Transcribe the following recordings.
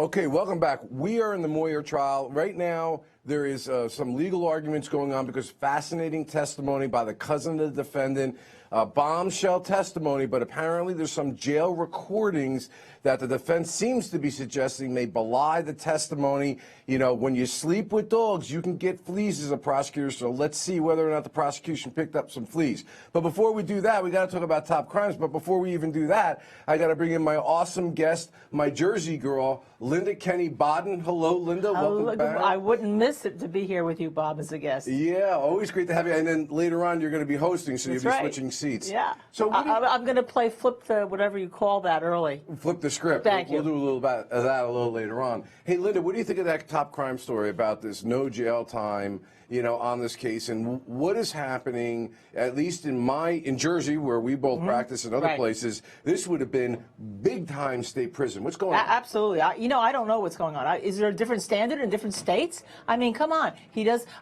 Okay, welcome back. We are in the Moyer trial. Right now, there is some legal arguments going on because fascinating testimony by the cousin of the defendant, bombshell testimony, but apparently there's some jail recordings that the defense seems to be suggesting may belie the testimony. You know, when you sleep with dogs, you can get fleas as a prosecutor, so let's see whether or not the prosecution picked up some fleas. But before we do that, we got to talk about top crimes. But before we even do that, I got to bring in my awesome guest, my Jersey girl, Linda Kenney Baden. Hello, Linda. Welcome back. I wouldn't miss it to be here with you, Bob, as a guest. Yeah, always great to have you. And then later on, you're going to be hosting, so That's you'll be right. switching seats. Yeah. So I'm going to play flip the whatever you call that early. Flip the script. Thank you. We'll do a little about that a little later on. Hey, Linda, what do you think of that top crime story about this no jail time, you know, on this case, and what is happening? At least in Jersey, where we both practice, and other places, this would have been big time state prison. What's going on? Absolutely. I don't know what's going on. Is there a different standard in different states? I mean, come on.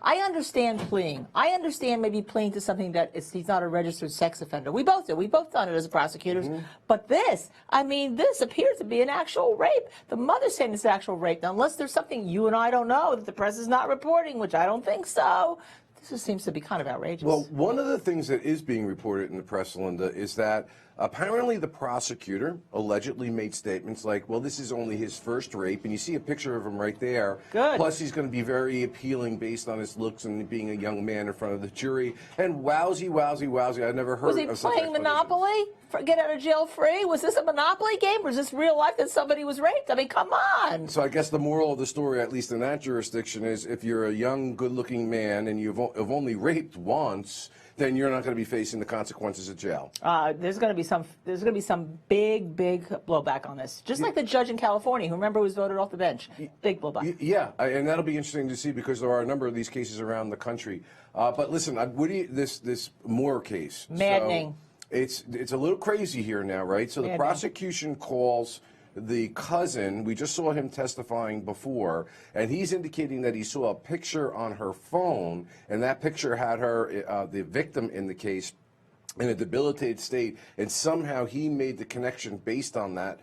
I understand pleading. I understand maybe pleading to something that he's not a registered sex offender. We both do. We've both done it as prosecutors. But this appears to be an actual rape. The mother's saying it's an actual rape. Now, unless there's something you and I don't know that the press is not reporting, which I don't think so, this just seems to be kind of outrageous. Well, one of the things that is being reported in the press, Linda, is that apparently the prosecutor allegedly made statements like, well, this is only his first rape, and you see a picture of him right there. Good. Plus, he's going to be very appealing based on his looks and being a young man in front of the jury. And wowsy, I never heard of Was he playing Monopoly? Get out of jail free? Was this a Monopoly game, or is this real life that somebody was raped? I mean, come on. So I guess the moral of the story, at least in that jurisdiction, is if you're a young, good-looking man and you've only raped once, then you're not going to be facing the consequences of jail. There's going to be some big blowback on this. Just like the judge in California, who remember was voted off the bench. Big blowback. Yeah, and that'll be interesting to see because there are a number of these cases around the country. But listen, this Moore case. Maddening. So it's a little crazy here now, right? So the prosecution calls the cousin. We just saw him testifying before, and he's indicating that he saw a picture on her phone, and that picture had her, the victim in the case, in a debilitated state, and somehow he made the connection based on that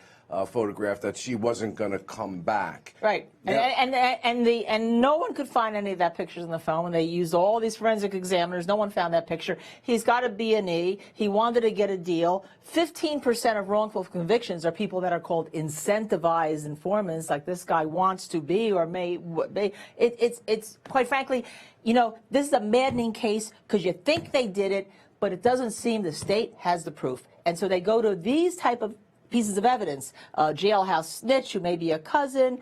photograph that she wasn't going to come back. Right, and no one could find any of that pictures on the phone. They used all these forensic examiners. No one found that picture. He's got a B&E. He wanted to get a deal. 15% of wrongful convictions are people that are called incentivized informants, like this guy wants to be or may. It's quite frankly, you know, this is a maddening case because you think they did it, but it doesn't seem the state has the proof, and so they go to these type of pieces of evidence, jailhouse snitch who may be a cousin,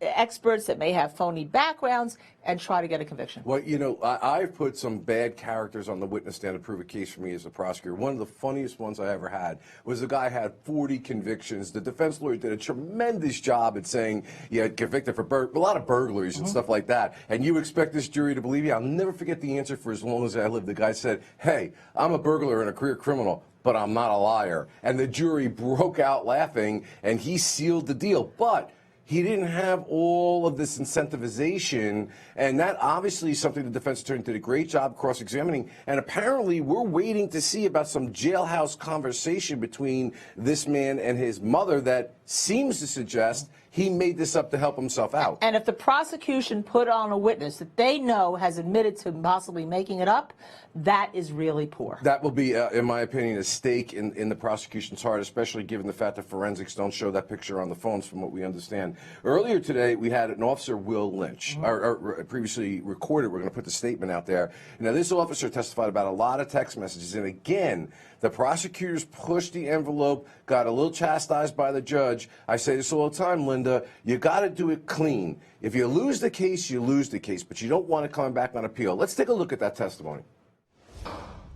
experts that may have phony backgrounds, and try to get a conviction. Well, you know, I've put some bad characters on the witness stand to prove a case for me as a prosecutor. One of the funniest ones I ever had was a guy had 40 convictions. The defense lawyer did a tremendous job at saying he had convicted for a lot of burglaries and stuff like that. And you expect this jury to believe you? I'll never forget the answer for as long as I live. The guy said, hey, I'm a burglar and a career criminal, but I'm not a liar. And the jury broke out laughing, and he sealed the deal. But he didn't have all of this incentivization, and that obviously is something the defense attorney did a great job cross-examining. And apparently we're waiting to see about some jailhouse conversation between this man and his mother that seems to suggest he made this up to help himself out. And if the prosecution put on a witness that they know has admitted to possibly making it up, that is really poor. That will be, in my opinion, a stake in the prosecution's heart, especially given the fact that forensics don't show that picture on the phones from what we understand. Earlier today, we had an officer, Will Lynch, or previously recorded. We're going to put the statement out there. Now, this officer testified about a lot of text messages, and again, the prosecutors pushed the envelope, got a little chastised by the judge. I say this all the time, Linda, you got to do it clean. If you lose the case, you lose the case, but you don't want to come back on appeal. Let's take a look at that testimony.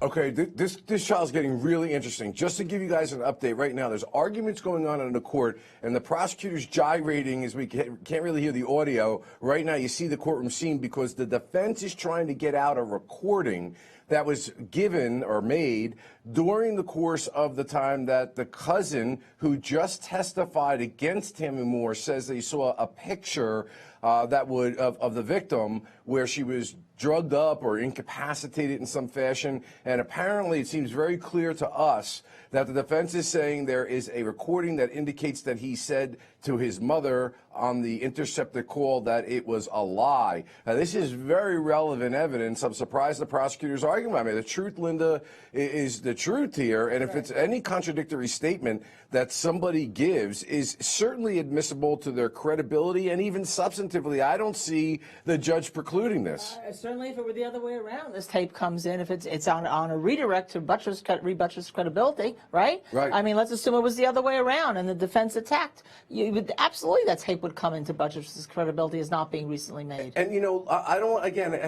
Okay, this trial is getting really interesting. Just to give you guys an update right now, there's arguments going on in the court, and the prosecutor's gyrating as we can't really hear the audio. Right now, you see the courtroom scene because the defense is trying to get out a recording that was given or made during the course of the time that the cousin who just testified against Tammy Moore says that he saw a picture of the victim where she was drugged up or incapacitated in some fashion. And apparently it seems very clear to us that the defense is saying there is a recording that indicates that he said to his mother on the intercepted call that it was a lie. Now, this is very relevant evidence. I'm surprised the prosecutor's arguing about me. The truth, Linda, is the truth here. And if it's any contradictory statement that somebody gives is certainly admissible to their credibility and even substantively. I don't see the judge precluding this. Certainly, if it were the other way around, this tape comes in. If it's on a redirect to rebuttress credibility, right? Right. I mean, let's assume it was the other way around and the defense attacked. Absolutely, that tape would come into buttress's credibility as not being recently made. And, you know, I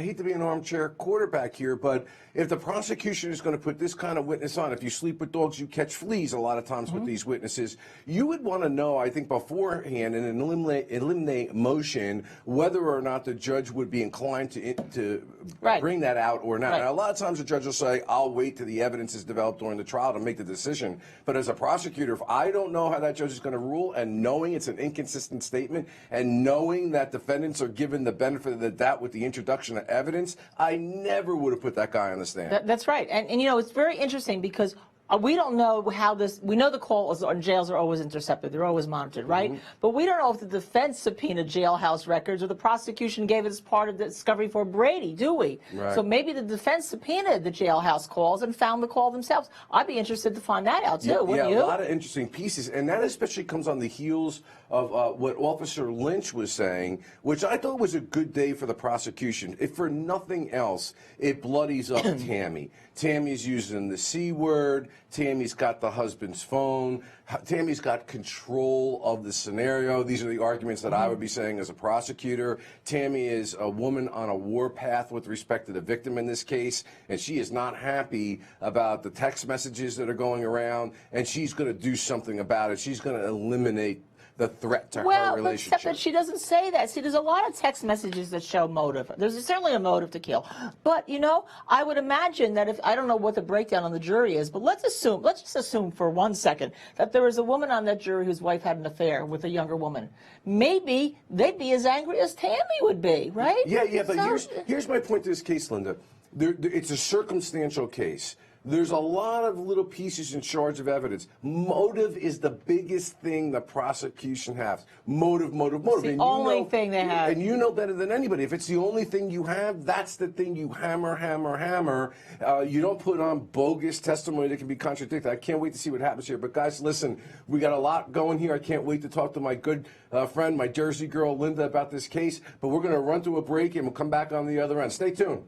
hate to be an armchair quarterback here, but if the prosecution is going to put this kind of witness on, if you sleep with dogs, you catch fleas a lot of times with these witnesses, you would want to know, I think, beforehand in an eliminate motion whether or not the judge would be inclined to bring that out or not. Now, a lot of times the judge will say, I'll wait till the evidence is developed during the trial to make the decision. But as a prosecutor, if I don't know how that judge is going to rule, and knowing it's an inconsistent statement, and knowing that defendants are given the benefit of the doubt with the introduction of evidence, I never would have put that guy on the stand. That's right. And you know, it's very interesting because we don't know how this, we know the calls on jails are always intercepted. They're always monitored, right? But we don't know if the defense subpoenaed jailhouse records or the prosecution gave it as part of the discovery for Brady, do we? Right. So maybe the defense subpoenaed the jailhouse calls and found the call themselves. I'd be interested to find that out, too, wouldn't you? A lot of interesting pieces. And that especially comes on the heels of what Officer Lynch was saying, which I thought was a good day for the prosecution. If for nothing else, it bloodies up Tammy. Tammy's using the C word. Tammy's got the husband's phone. Tammy's got control of the scenario. These are the arguments that I would be saying as a prosecutor. Tammy is a woman on a warpath with respect to the victim in this case, and she is not happy about the text messages that are going around, and she's going to do something about it. She's going to eliminate the threat to her relationship. Well, except that she doesn't say that. See, there's a lot of text messages that show motive. There's certainly a motive to kill. But, you know, I would imagine that if, I don't know what the breakdown on the jury is, but let's just assume for 1 second that there was a woman on that jury whose wife had an affair with a younger woman. Maybe they'd be as angry as Tammy would be, right? Yeah, but here's my point to this case, Linda. It's a circumstantial case. There's a lot of little pieces in charge of evidence. Motive is the biggest thing the prosecution has. Motive. It's the only thing they have. And you know better than anybody. If it's the only thing you have, that's the thing you hammer. You don't put on bogus testimony that can be contradicted. I can't wait to see what happens here. But guys, listen, we got a lot going here. I can't wait to talk to my good friend, my Jersey girl, Linda, about this case. But we're going to run to a break and we'll come back on the other end. Stay tuned.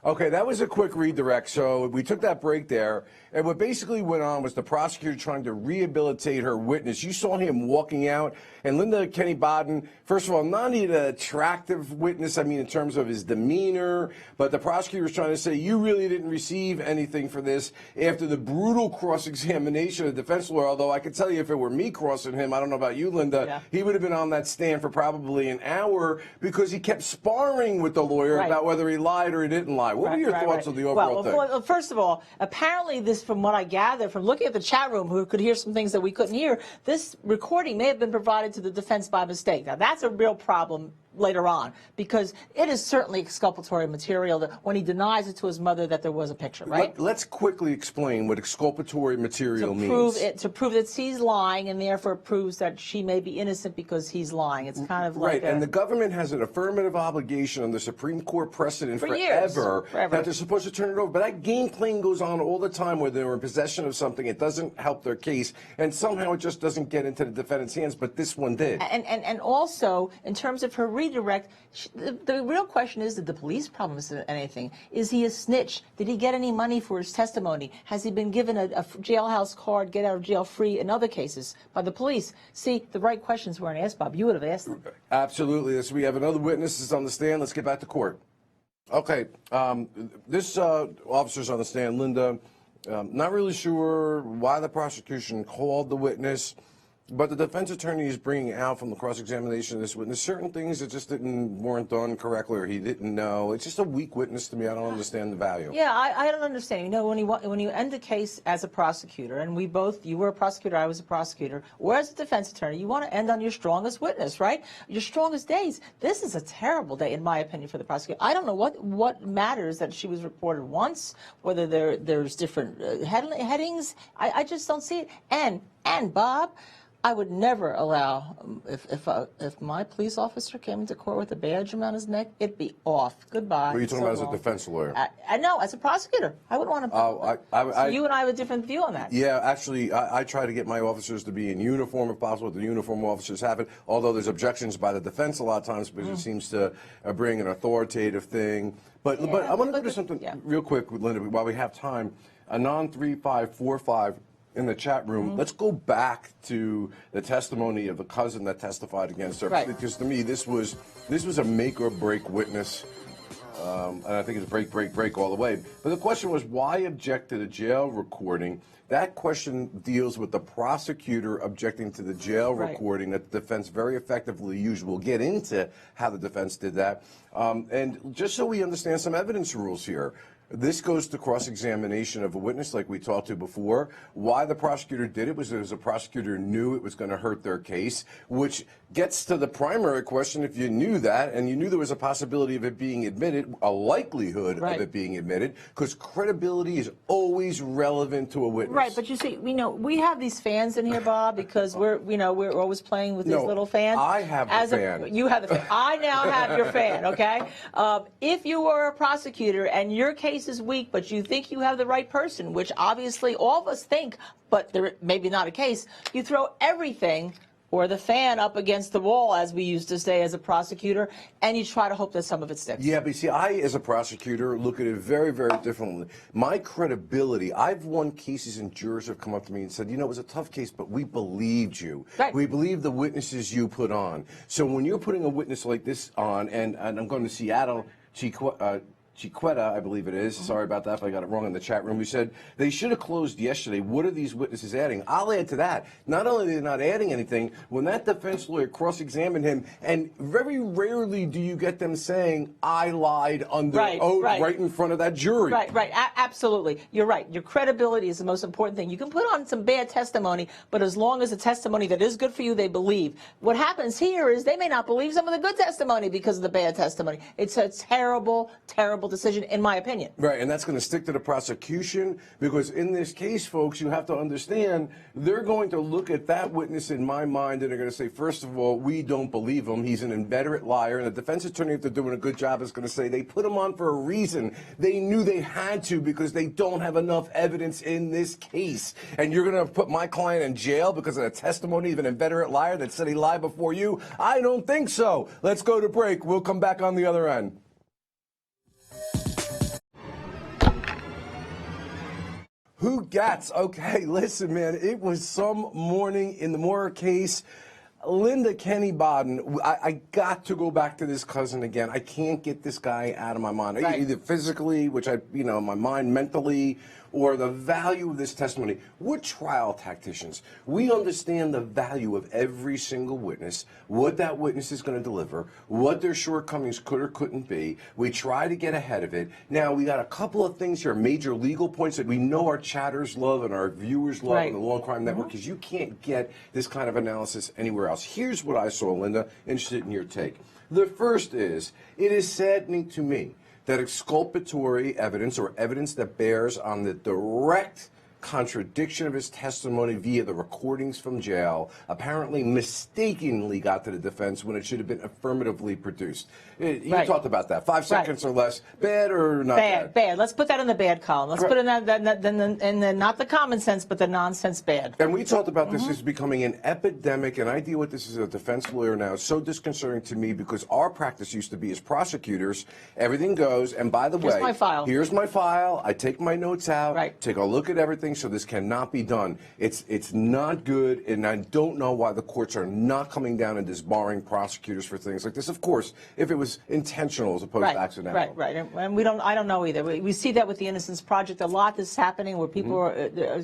Okay, that was a quick redirect. So we took that break there. And what basically went on was the prosecutor trying to rehabilitate her witness. You saw him walking out. And Linda Kenney Baden, first of all, not only an attractive witness, I mean, in terms of his demeanor, but the prosecutor was trying to say, you really didn't receive anything for this after the brutal cross-examination of the defense lawyer. Although I can tell you if it were me crossing him, I don't know about you, Linda, he would have been on that stand for probably an hour because he kept sparring with the lawyer about whether he lied or he didn't lie. What are your thoughts on the overall thing? Well, first of all, apparently this, from what I gather, from looking at the chat room, who could hear some things that we couldn't hear, this recording may have been provided to the defense by mistake. Now, that's a real problem later on, because it is certainly exculpatory material that when he denies it to his mother that there was a picture, right? Let's quickly explain what exculpatory material means. To prove that he's lying, and therefore proves that she may be innocent because he's lying. It's kind of like and the government has an affirmative obligation on the Supreme Court precedent forever that they're supposed to turn it over. But that game playing goes on all the time where they're in possession of something. It doesn't help their case, and somehow it just doesn't get into the defendant's hands, but this one did. And also, in terms of her redirect, the real question is, did the police promise anything? Is he a snitch? Did he get any money for his testimony? Has he been given a jailhouse card, get out of jail free in other cases by the police? See, the right questions weren't asked, Bob. You would have asked them. Absolutely. So we have another witness that's on the stand. Let's get back to court. Okay. This officer's on the stand, Linda. Not really sure why the prosecution called the witness. But the defense attorney is bringing out from the cross-examination of this witness certain things that just weren't done correctly, or he didn't know. It's just a weak witness to me. I don't understand the value. Yeah, I don't understand. You know, when you end a case as a prosecutor, and you were a prosecutor, I was a prosecutor, or as a defense attorney, you want to end on your strongest witness, right? Your strongest days. This is a terrible day, in my opinion, for the prosecutor. I don't know what matters that she was reported once, whether there's different headings. I just don't see it. And Bob, I would never allow, if my police officer came into court with a badge around his neck, it'd be off. Goodbye. What are you talking about as a defense lawyer? I know, as a prosecutor. I would want to. So you and I have a different view on that. Yeah, actually, I try to get my officers to be in uniform if possible. The uniform officers have it, although there's objections by the defense a lot of times because it seems to bring an authoritative thing. But I want to go to something real quick, Linda, while we have time. Anon 3545. In the chat room, let's go back to the testimony of the cousin that testified against her. Right. Because to me, this was a make or break witness, and I think it's break all the way. But the question was, why object to the jail recording? That question deals with the prosecutor objecting to the jail recording that the defense very effectively used. We'll get into how the defense did that. And just so we understand some evidence rules here. This goes to cross-examination of a witness like we talked to before. Why the prosecutor did it was because the prosecutor knew it was going to hurt their case, which gets to the primary question. If you knew that and you knew there was a possibility of it being admitted, a likelihood of it being admitted, because credibility is always relevant to a witness. Right, but you see, we have these fans in here, Bob, because we're always playing with these little fans. I have the fan. You have the fan. I now have your fan, okay? If you were a prosecutor and your case is weak, but you think you have the right person, which obviously all of us think, but there maybe not a case, you throw everything or the fan up against the wall, as we used to say as a prosecutor, and you try to hope that some of it sticks. Yeah, but see, I, as a prosecutor, look at it very, very differently. My credibility, I've won cases and jurors have come up to me and said, you know, it was a tough case, but we believed you. Right. We believed the witnesses you put on. So when you're putting a witness like this on, and I'm going to Seattle, Chiquetta, I believe it is. Sorry about that if I got it wrong in the chat room. We said they should have closed yesterday. What are these witnesses adding? I'll add to that. Not only are they not adding anything, when that defense lawyer cross-examined him, and very rarely do you get them saying, I lied under oath right in front of that jury. Right. Absolutely. You're right. Your credibility is the most important thing. You can put on some bad testimony, but as long as the testimony that is good for you, they believe. What happens here is they may not believe some of the good testimony because of the bad testimony. It's a terrible, terrible decision, in my opinion. Right, and that's going to stick to the prosecution, because in this case, folks, you have to understand, they're going to look at that witness in my mind and they're going to say, first of all, we don't believe him. He's an inveterate liar. And the defense attorney, if they're doing a good job, is going to say they put him on for a reason. They knew they had to because they don't have enough evidence in this case. And you're going to put my client in jail because of the testimony of an inveterate liar that said he lied before you? I don't think so. Let's go to break. We'll come back on the other end. Who gets? Okay, listen, man, it was some morning in the Moore case. Linda Kenney Baden, I got to go back to this cousin again. I can't get this guy out of my mind, either physically, which my mind, mentally, or the value of this testimony. We're trial tacticians. We understand the value of every single witness, what that witness is going to deliver, what their shortcomings could or couldn't be. We try to get ahead of it. Now, we got a couple of things here, major legal points that we know our chatters love and our viewers love on the Law&Crime Network, because you can't get this kind of analysis anywhere else. Here's what I saw, Linda, interested in your take. The first is, it is saddening to me that exculpatory evidence, or evidence that bears on the direct contradiction of his testimony via the recordings from jail, apparently mistakenly got to the defense when it should have been affirmatively produced. You talked about that. 5 seconds or less. Bad or not bad? Bad. Let's put that in the bad column. Let's put in that not the common sense, but the nonsense bad. And we talked about this as becoming an epidemic, and I deal with this as a defense lawyer now. It's so disconcerting to me because our practice used to be as prosecutors, everything goes, and by the way, here's my file. Here's my file. I take my notes out, take a look at everything. things, so this cannot be done. It's not good, and I don't know why the courts are not coming down and disbarring prosecutors for things like this. Of course, if it was intentional as opposed to accidental. Right. And I don't know either. We see that with the Innocence Project. A lot that's happening where people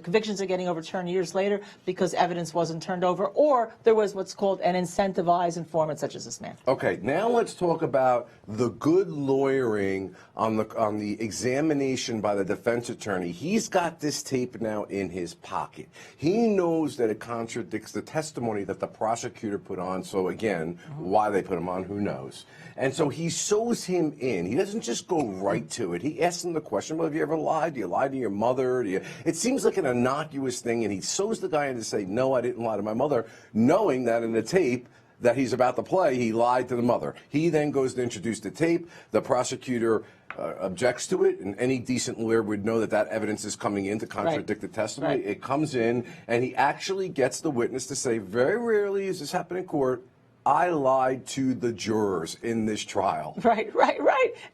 convictions are getting overturned years later because evidence wasn't turned over, or there was what's called an incentivized informant, such as this man. Okay, now let's talk about the good lawyering on the examination by the defense attorney. He's got this tape now in his pocket. He knows that it contradicts the testimony that the prosecutor put on. So again, why they put him on, who knows? And so he sews him in. He doesn't just go right to it. He asks him the question, well, have you ever lied? Do you lie to your mother? It seems like an innocuous thing, and he sews the guy in to say, no, I didn't lie to my mother, knowing that in the tape that he's about to play, he lied to the mother. He then goes to introduce the tape. The prosecutor objects to it, and any decent lawyer would know that that evidence is coming in to contradict the testimony. Right. It comes in, and he actually gets the witness to say, very rarely does this happen in court, I lied to the jurors in this trial. Right.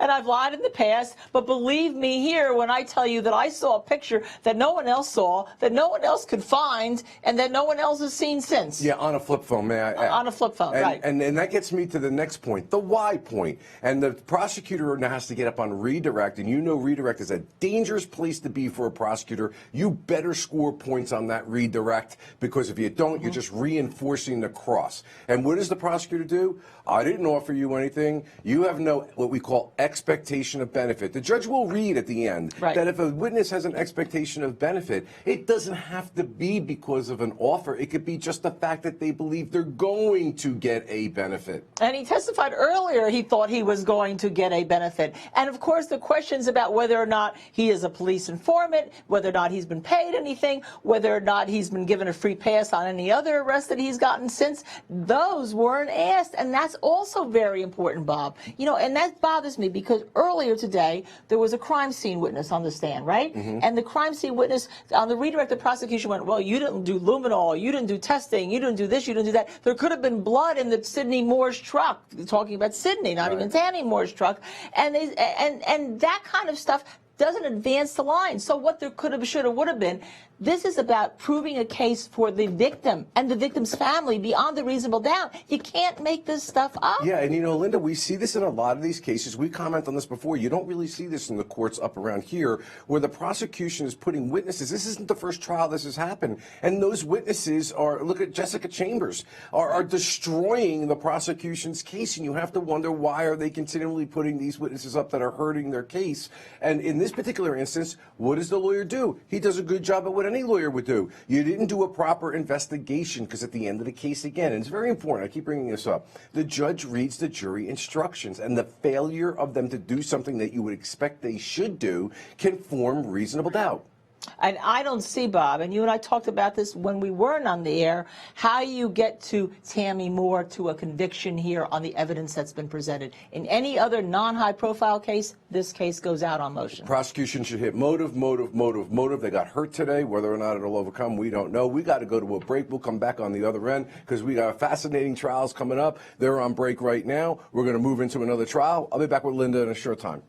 And I've lied in the past, but believe me here when I tell you that I saw a picture that no one else saw, that no one else could find, and that no one else has seen since. Yeah, on a flip phone, may I add? On a flip phone, right. And that gets me to the next point, the why point. And the prosecutor now has to get up on redirect, and you know redirect is a dangerous place to be for a prosecutor. You better score points on that redirect, because if you don't, you're just reinforcing the cross. And what does the prosecutor do? I didn't offer you anything. You have no, what we call expectation of benefit. The judge will read at the end that if a witness has an expectation of benefit, it doesn't have to be because of an offer. It could be just the fact that they believe they're going to get a benefit. And he testified earlier he thought he was going to get a benefit. And of course the questions about whether or not he is a police informant, whether or not he's been paid anything, whether or not he's been given a free pass on any other arrest that he's gotten since, those weren't asked. And that's also very important, Bob. You know, and that bothers me because earlier today there was a crime scene witness on the stand, right? And the crime scene witness on the redirect, the prosecution went, well, you didn't do luminol, you didn't do testing, you didn't do this, you didn't do that. There could have been blood in the Sidney Moore's truck, talking about Sidney, not even Tammy Moore's truck, and that kind of stuff doesn't advance the line. So what there could have, should have, would have been, this is about proving a case for the victim and the victim's family beyond a reasonable doubt. You can't make this stuff up. Yeah, and you know, Linda, we see this in a lot of these cases. We comment on this before. You don't really see this in the courts up around here where the prosecution is putting witnesses. This isn't the first trial this has happened. And those witnesses are, look at Jessica Chambers, are destroying the prosecution's case. And you have to wonder, why are they continually putting these witnesses up that are hurting their case? And in this particular instance, what does the lawyer do? He does a good job at what any lawyer would do. You didn't do a proper investigation, because at the end of the case, again, and it's very important, I keep bringing this up, the judge reads the jury instructions, and the failure of them to do something that you would expect they should do can form reasonable doubt. And I don't see, Bob, and you and I talked about this when we weren't on the air, how you get to Tammy Moore to a conviction here on the evidence that's been presented. In any other non-high profile case, this case goes out on motion. Prosecution should hit motive. They got hurt today. Whether or not it'll overcome, we don't know. We got to go to a break. We'll come back on the other end because we got fascinating trials coming up. They're on break right now. We're going to move into another trial. I'll be back with Linda in a short time.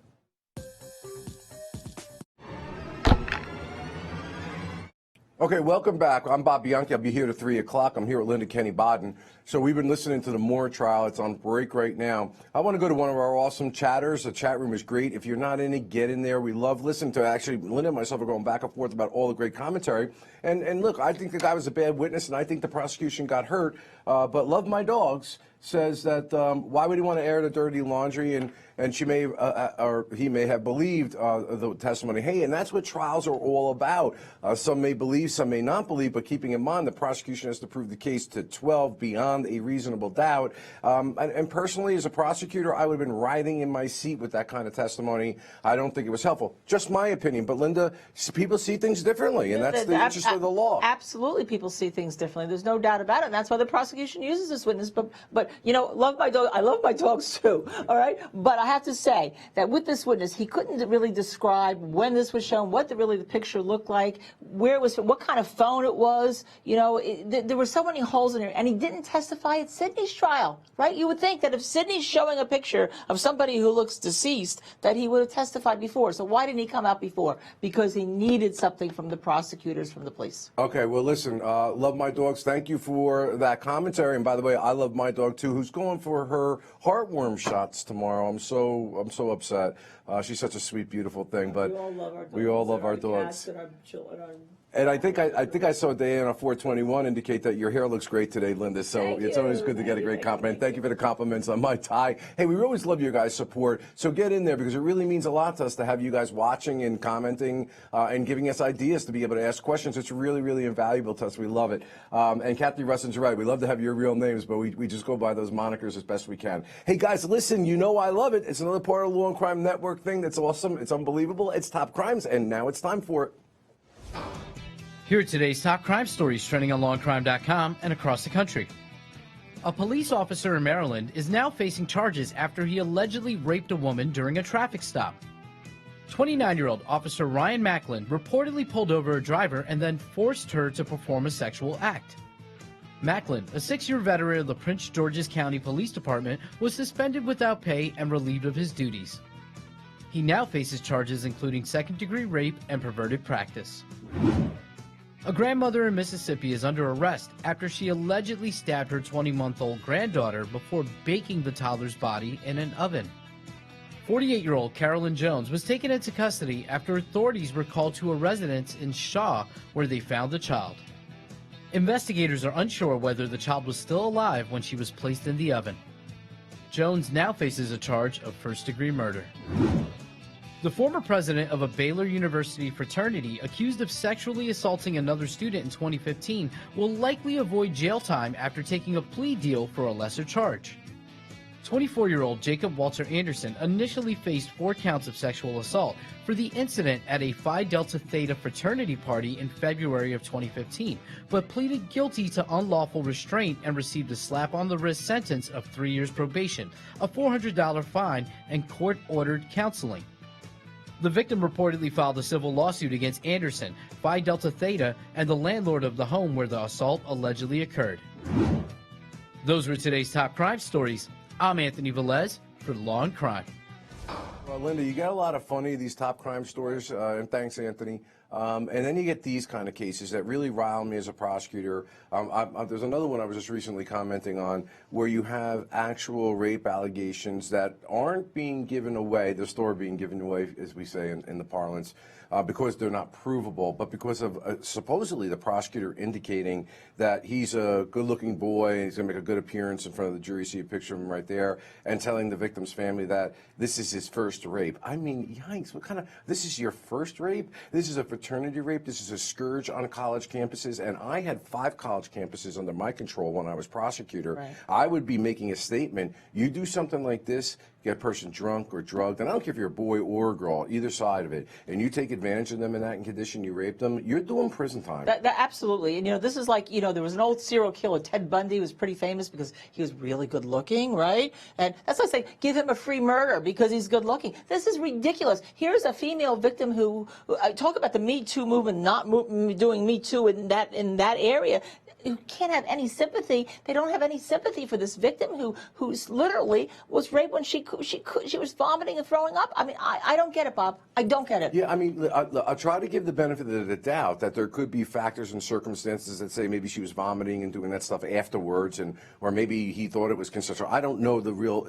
Okay, welcome back. I'm Bob Bianchi. I'll be here to 3 o'clock. I'm here with Linda Kenney Baden. So we've been listening to the Moore trial. It's on break right now. I want to go to one of our awesome chatters. The chat room is great. If you're not in it, get in there. We love listening to, actually, Linda and myself are going back and forth about all the great commentary. And look, I think the guy was a bad witness, and I think the prosecution got hurt. But Love My Dogs says that why would he want to air the dirty laundry? And she may, or he may have believed the testimony. Hey, and that's what trials are all about. Some may believe, some may not believe, but keeping in mind the prosecution has to prove the case to 12 beyond a reasonable doubt. And personally, as a prosecutor, I would have been riding in my seat with that kind of testimony. I don't think it was helpful. Just my opinion. But Linda, people see things differently, and that's the interest of the law. Absolutely, people see things differently. There's no doubt about it. And that's why the prosecution uses this witness. But But, you know, love my dog. I love my dogs too. All right. But I have to say that with this witness, he couldn't really describe when this was shown, what the picture looked like, where it was, what kind of phone it was. You know, there were so many holes in it, and he didn't testify at Sidney's trial, right? You would think that if Sidney's showing a picture of somebody who looks deceased, that he would have testified before. So why didn't he come out before? Because he needed something from the prosecutors, from the police. Okay, well, listen, love my dogs. Thank you for that commentary. And by the way, I love my dog too, who's going for her heartworm shots tomorrow. I'm so upset. She's such a sweet, beautiful thing. But we all love our dogs. We all love our dogs. Cats and our children. And I think I saw Diana 421 indicate that your hair looks great today, Linda. So it's always good to get a great compliment. Thank you for the compliments on my tie. Hey, we always love your guys' support. So get in there because it really means a lot to us to have you guys watching and commenting and giving us ideas to be able to ask questions. It's really, really invaluable to us. We love it. And Kathy Russin's right. We love to have your real names, but we just go by those monikers as best we can. Hey, guys, listen, you know I love it. It's another part of the Law and Crime Network thing that's awesome. It's unbelievable. It's Top Crimes, and now it's time for it. Here are today's top crime stories trending on Law&Crime.com and across the country. A police officer in Maryland is now facing charges after he allegedly raped a woman during a traffic stop. 29-year-old Officer Ryan Macklin reportedly pulled over a driver and then forced her to perform a sexual act. Macklin, a 6-year veteran of the Prince George's County Police Department, was suspended without pay and relieved of his duties. He now faces charges including second-degree rape and perverted practice. A grandmother in Mississippi is under arrest after she allegedly stabbed her 20-month-old granddaughter before baking the toddler's body in an oven. 48-year-old Carolyn Jones was taken into custody after authorities were called to a residence in Shaw where they found the child. Investigators are unsure whether the child was still alive when she was placed in the oven. Jones now faces a charge of first-degree murder. The former president of a Baylor University fraternity accused of sexually assaulting another student in 2015 will likely avoid jail time after taking a plea deal for a lesser charge. 24-year-old Jacob Walter Anderson initially faced 4 counts of sexual assault for the incident at a Phi Delta Theta fraternity party in February of 2015, but pleaded guilty to unlawful restraint and received a slap-on-the-wrist sentence of 3 years probation, a $400 fine, and court-ordered counseling. The victim reportedly filed a civil lawsuit against Anderson, Phi Delta Theta, and the landlord of the home where the assault allegedly occurred. Those were today's top crime stories. I'm Anthony Velez for Law and Crime. Well, Linda, you get a lot of funny, these top crime stories, and thanks, Anthony. And then you get these kind of cases that really rile me as a prosecutor. There's another one I was just recently commenting on where you have actual rape allegations that aren't being given away, the story being given away, as we say in the parlance, because they're not provable, but because of supposedly the prosecutor indicating that he's a good-looking boy, he's going to make a good appearance in front of the jury, see a picture of him right there, and telling the victim's family that this is his first rape. I mean, yikes, what kind of, this is your first rape? This is a fraternity rape? This is a scourge on college campuses, and I had 5 college campuses under my control when I was prosecutor. Right. I would be making a statement, you do something like this, get a person drunk or drugged, and I don't care if you're a boy or a girl, either side of it, and you take advantage of them in that condition, you rape them, you're doing prison time. That absolutely. And, you know, this is like, you know, there was an old serial killer, Ted Bundy, was pretty famous because he was really good looking, right? And that's like saying, give him a free murder because he's good looking. This is ridiculous. Here's a female victim who talk about the Me Too movement, not doing Me Too in that area. Who can't have any sympathy. They don't have any sympathy for this victim who's literally was raped when she was vomiting and throwing up. I mean, I don't get it, Bob. I don't get it. Yeah, I mean, I'll try to give the benefit of the doubt that there could be factors and circumstances that say maybe she was vomiting and doing that stuff afterwards, or maybe he thought it was consensual. I don't know the real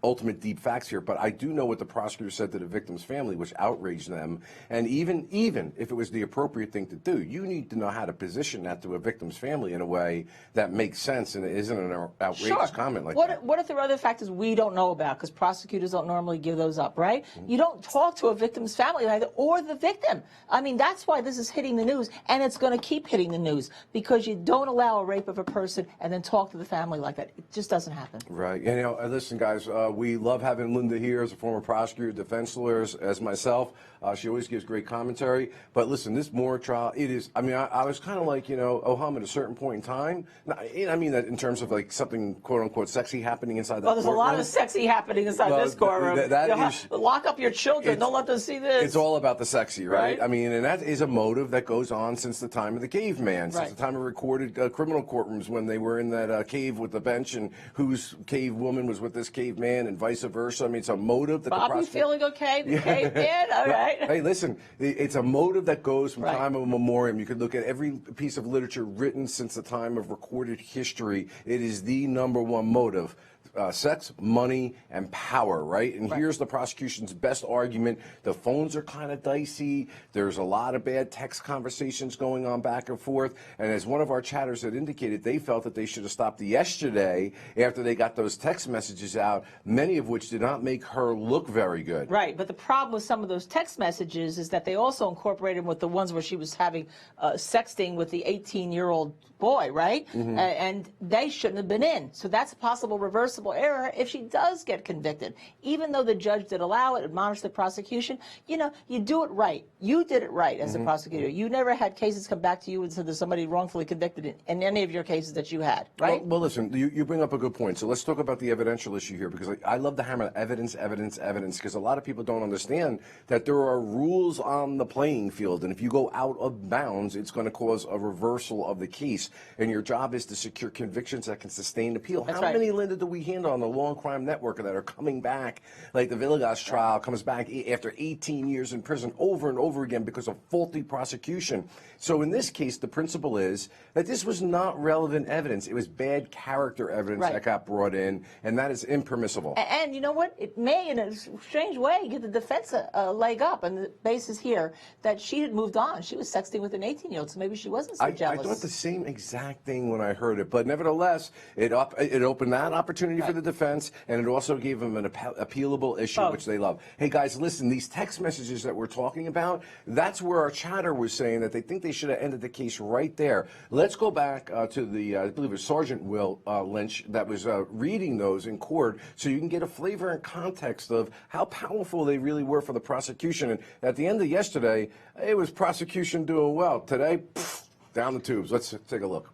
ultimate deep facts here, but I do know what the prosecutor said to the victim's family, which outraged them. And even if it was the appropriate thing to do, you need to know how to position that to a victim's family in a way that makes sense and isn't an outrageous comment like that. What if there are other factors we don't know about because prosecutors don't normally give those up, right? Mm-hmm. You don't talk to a victim's family either or the victim. I mean, that's why this is hitting the news, and it's going to keep hitting the news because you don't allow a rape of a person and then talk to the family like that. It just doesn't happen. Right. And, you know, listen, guys, we love having Linda here as a former prosecutor, defense lawyer, as myself. She always gives great commentary. But listen, this Moore trial, it is, I mean, I was kind of like, you know, oh, at a certain point, point in time. I mean that in terms of like something quote unquote sexy happening inside that Well, there's a lot courtroom. of sexy happening inside this courtroom. Lock up your children. Don't let them see this. It's all about the sexy, right? Right. I mean, and that is a motive that goes on since the time of the caveman, since Right. the time of recorded criminal courtrooms when they were in that cave with the bench and whose cave woman was with this caveman and vice versa. I mean, it's a motive that Bob, the you feeling okay? The caveman? All right. Hey, listen, it's a motive that goes from Right. time of memoriam. You could look at every piece of literature written since the time of recorded history. It is the #1 motive. Sex, money, and power, right? And here's the prosecution's best argument. The phones are kind of dicey. There's a lot of bad text conversations going on back and forth. And as one of our chatters had indicated, they felt that they should have stopped yesterday after they got those text messages out, many of which did not make her look very good. Right, but the problem with some of those text messages is that they also incorporated with the ones where she was having sexting with the 18-year-old boy, right? And they shouldn't have been in. So that's a possible reversible error if she does get convicted. Even though the judge did allow it, admonished the prosecution, you know, you do it right. You did it right as a prosecutor. You never had cases come back to you and said there's somebody wrongfully convicted in any of your cases that you had, right? Well, listen, you bring up a good point. So let's talk about the evidential issue here, because I love to hammer evidence, because a lot of people don't understand that there are rules on the playing field, and if you go out of bounds, it's going to cause a reversal of the case. And your job is to secure convictions that can sustain appeal. That's How right. many, Linda, do we handle on the Law&Crime network that are coming back, like the Villegas trial comes back after 18 years in prison over and over again because of faulty prosecution? So in this case, the principle is that this was not relevant evidence. It was bad character evidence Right. that got brought in, and that is impermissible. And you know what? It may, in a strange way, give the defense a leg up on the basis here that she had moved on. She was sexting with an 18-year-old, so maybe she wasn't so jealous. I thought the same exact thing when I heard it, but nevertheless, it opened that opportunity for the defense, and it also gave them an appealable issue, which they love. Hey guys, listen, these text messages that we're talking about, that's where our chatter was saying that they think they should have ended the case right there. Let's go back to the, I believe it was Sergeant Will Lynch that was reading those in court, so you can get a flavor and context of how powerful they really were for the prosecution. And at the end of yesterday, it was prosecution doing well. Today, down the tubes. Let's take a look.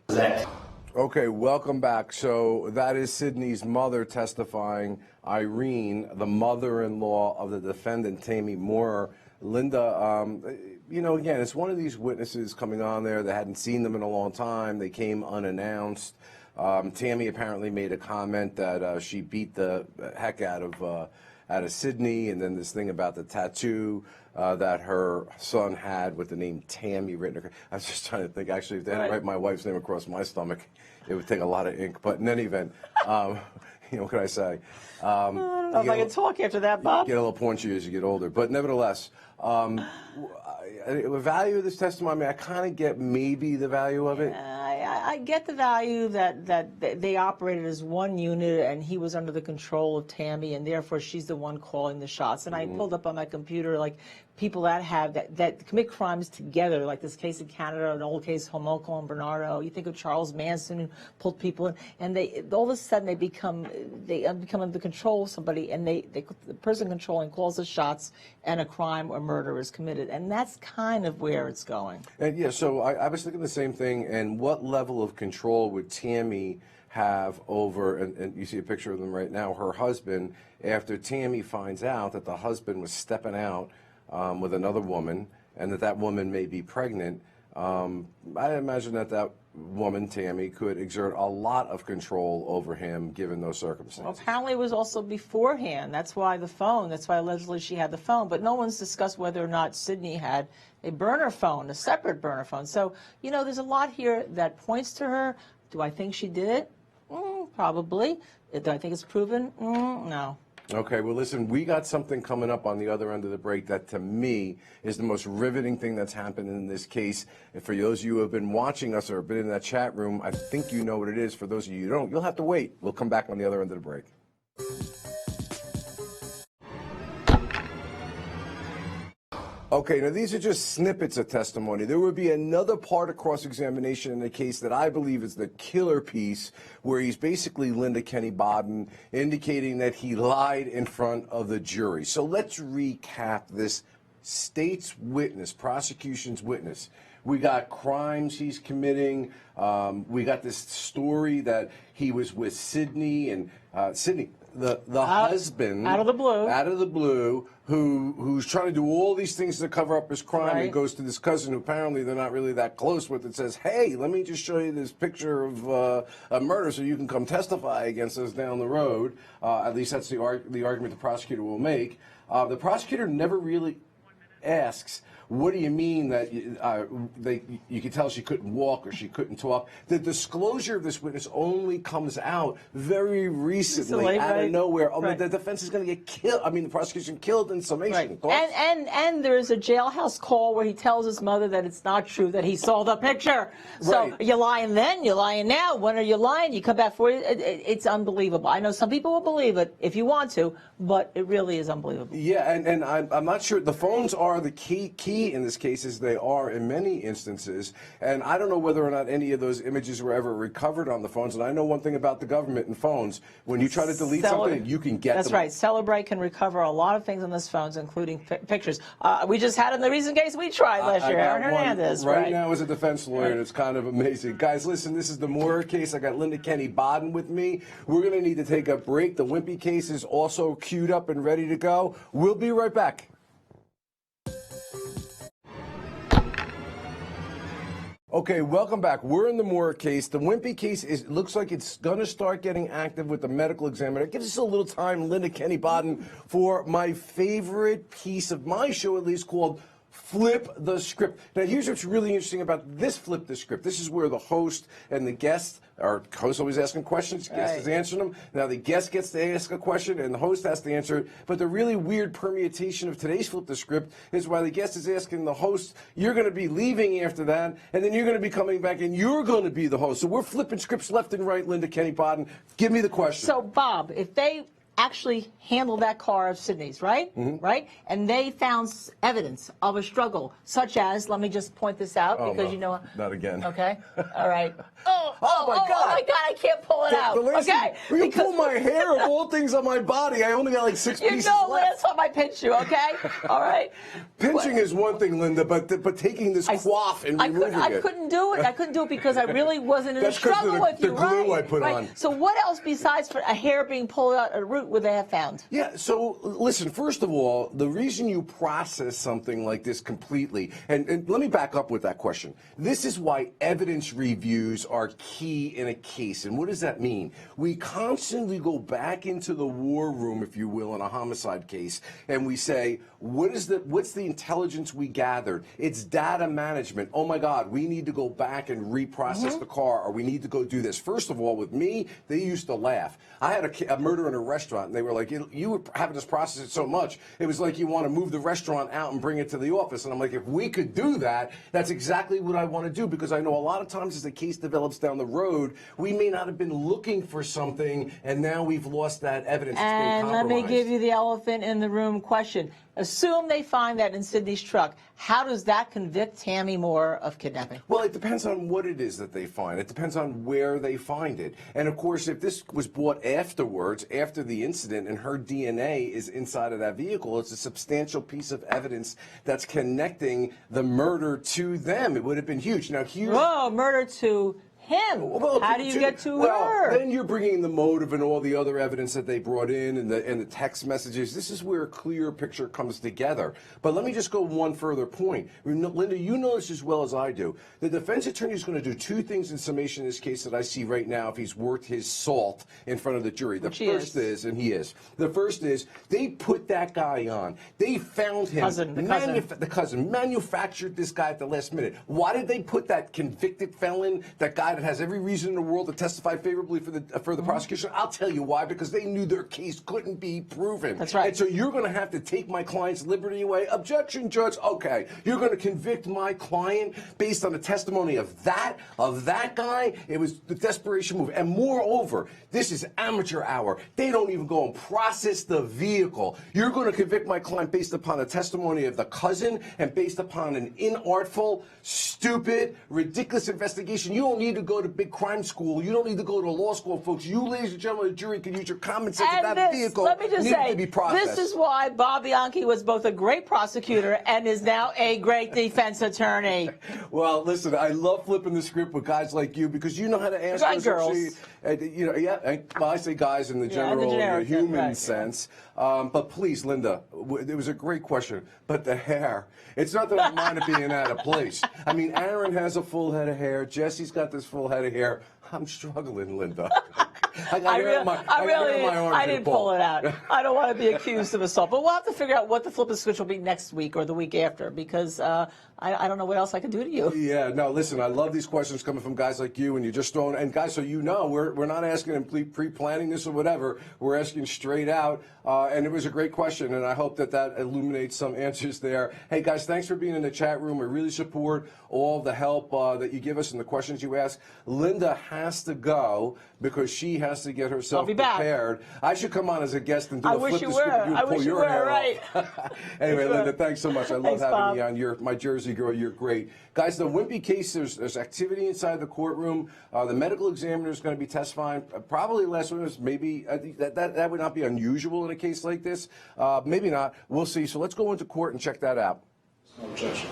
Okay, welcome back. So that is Sydney's mother testifying, Irene, the mother-in-law of the defendant, Tammy Moore. Linda, you know, again, it's one of these witnesses coming on there that hadn't seen them in a long time. They came unannounced. Tammy apparently made a comment that she beat the heck out of Sydney, and then this thing about the tattoo that her son had with the name Tammy written. I was just trying to think, actually, if they had to write my wife's name across my stomach, it would take a lot of ink. But in any event, you know, what can I say? I don't know if I can talk after that, Bob. You get a little paunchy as you get older. But nevertheless, the value of this testimony, I mean, I kind of get maybe the value of it. I get the value that they operated as one unit and he was under the control of Tammy and therefore she's the one calling the shots. And I pulled up on my computer like people that commit crimes together, like this case in Canada, an old case, Homolko and Bernardo. You think of Charles Manson who pulled people in, and they all of a sudden they become under control of somebody, and the person controlling calls the shots, and a crime or murder is committed, and that's kind of where it's going. And yeah, so I was thinking the same thing. And what level of control would Tammy have over, and you see a picture of them right now, her husband, after Tammy finds out that the husband was stepping out with another woman, and that woman may be pregnant? I imagine that woman, Tammy, could exert a lot of control over him given those circumstances. Well, apparently it was also beforehand. That's why allegedly she had the phone. But no one's discussed whether or not Sydney had a burner phone, a separate burner phone. So, you know, there's a lot here that points to her. Do I think she did it? Probably. Do I think it's proven? No. Okay, well, listen, we got something coming up on the other end of the break that, to me, is the most riveting thing that's happened in this case. And for those of you who have been watching us or have been in that chat room, I think you know what it is. For those of you who don't, you'll have to wait. We'll come back on the other end of the break. Okay, now these are just snippets of testimony. There would be another part of cross-examination in the case that I believe is the killer piece, where he's basically Linda Kenney Baden, indicating that he lied in front of the jury. So let's recap this state's witness, prosecution's witness. We got crimes he's committing. We got this story that he was with Sydney and Sydney, the husband, out of the blue, who's trying to do all these things to cover up his crime, Right. and goes to this cousin who apparently they're not really that close with, and says, "Hey, let me just show you this picture of a murder, so you can come testify against us down the road." At least that's the argument the prosecutor will make. The prosecutor never really asks, what do you mean that you could tell she couldn't walk or she couldn't talk? The disclosure of this witness only comes out very recently out of nowhere. Right. The defense is going to get killed. I mean, the prosecution killed in summation. Right. And there's a jailhouse call where he tells his mother that it's not true that he saw the picture. So Right. you're lying then, you're lying now. When are you lying? You come back for it. It's unbelievable. I know some people will believe it if you want to, but it really is unbelievable. Yeah, and I'm not sure. The phones are the key in this case, as they are in many instances. And I don't know whether or not any of those images were ever recovered on the phones. And I know one thing about the government and phones: when you try to delete something, you can get That's them. right. Celebrate can recover a lot of things on those phones, including pictures. We just had in the recent case we tried last year, Aaron Hernandez. Right now as a defense lawyer, and it's kind of amazing. Guys, listen, this is the Moore case. I got Linda Kenney Baden with me. We're going to need to take a break. The Wimpy case is also queued up and ready to go. We'll be right back. Okay, welcome back. We're in the Moore case. The Wimpy case looks like it's going to start getting active with the medical examiner. Give us a little time, Linda Kenney Baden, for my favorite piece of my show, at least, called Flip the Script. Now, here's what's really interesting about this Flip the Script. This is where the host and the guest, our host always asking questions, guest is answering them. Now, the guest gets to ask a question, and the host has to answer it. But the really weird permutation of today's Flip the Script is while the guest is asking the host, you're going to be leaving after that, and then you're going to be coming back, and you're going to be the host. So we're flipping scripts left and right, Linda Kenney Baden. Give me the question. So, Bob, if they actually handled that car of Sydney's, right? Mm-hmm. Right? And they found evidence of a struggle, such as, let me just point this out because you know. Not again. Okay. All right. Oh, my God. Oh, my God, I can't pull it out. Okay. You pull my hair of all things on my body. I only got like 6 pieces left. Last time I pinched you, okay? All right. Pinching is one thing, Linda, but taking this quaff and removing I it. couldn't do it. I couldn't do it because I really wasn't in a That's 'cause struggle of with the you, glue right? I put on. So what else besides for a hair being pulled out a root would they have found? Yeah, so listen, first of all, the reason you process something like this completely, and let me back up with that question. This is why evidence reviews are key in a case. And what does that mean? We constantly go back into the war room, if you will, in a homicide case, and we say, what's the intelligence we gathered? It's data management. Oh my God, we need to go back and reprocess the car, or we need to go do this. First of all, with me, they used to laugh. I had a murder in a restaurant, and they were like, you were having us process it so much, it was like you want to move the restaurant out and bring it to the office. And I'm like, if we could do that, that's exactly what I want to do, because I know a lot of times as the case develops down the road, we may not have been looking for something, and now we've lost that evidence. And let me give you the elephant in the room question. Assume they find that in Sydney's truck. How does that convict Tammy Moore of kidnapping? Well, it depends on what it is that they find. It depends on where they find it. And of course, if this was bought afterwards, after the incident, and her DNA is inside of that vehicle, it's a substantial piece of evidence that's connecting the murder to them. It would have been huge. Now, here's... Whoa, murder to him. Well, how do you get to her? Then you're bringing the motive and all the other evidence that they brought in, and the text messages. This is where a clear picture comes together. But let me just go one further point. Linda, you know this as well as I do. The defense attorney is going to do two things in summation in this case that I see right now if he's worth his salt in front of the jury. The first is, and he is, the first is they put that guy on. They found him. The cousin. Manufactured this guy at the last minute. Why did they put that convicted felon, that guy that has every reason in the world to testify favorably for the prosecution? I'll tell you why, because they knew their case couldn't be proven. That's right. And so you're going to have to take my client's liberty away. Objection, judge. Okay, you're going to convict my client based on the testimony of that guy. It was the desperation move. And moreover, this is amateur hour. They don't even go and process the vehicle. You're going to convict my client based upon the testimony of the cousin and based upon an inartful, stupid, ridiculous investigation. You don't need to to go to big crime school. You don't need to go to law school, folks. You, ladies and gentlemen of the jury, can use your common sense that that vehicle let me just needed say, to be processed. this is why Bob Bianchi was both a great prosecutor and is now a great defense attorney. Well, listen, I love flipping the script with guys like you because you know how to answer Like girls. You know, well, I say guys in the general generic, human right, sense. But please, Linda, it was a great question. But the hair, it's not that I mind it being out of place. I mean, Aaron has a full head of hair. Jesse's got this full head of hair. I'm struggling, Linda. I didn't pull it out. I don't want to be accused of assault. But we'll have to figure out what the flip of the switch will be next week or the week after because I don't know what else I can do to you. Yeah, no, listen, I love these questions coming from guys like you, and you're just throwing, and guys, so you know, we're not asking and pre-planning this or whatever. We're asking straight out, and it was a great question, and I hope that illuminates some answers there. Hey, guys, thanks for being in the chat room. We really support all the help that you give us and the questions you ask. Linda has to go because she has to get herself prepared. Back. I should come on as a guest and do a flip the script. I wish you were, right. Anyway, Linda, thanks so much. I love having you on. You're my Jersey girl. You're great. Guys, the Wimpy case, there's activity inside the courtroom. The medical examiner is going to be testifying. Probably last witness, maybe that would not be unusual in a case like this. Maybe not. We'll see. So let's go into court and check that out. No objection.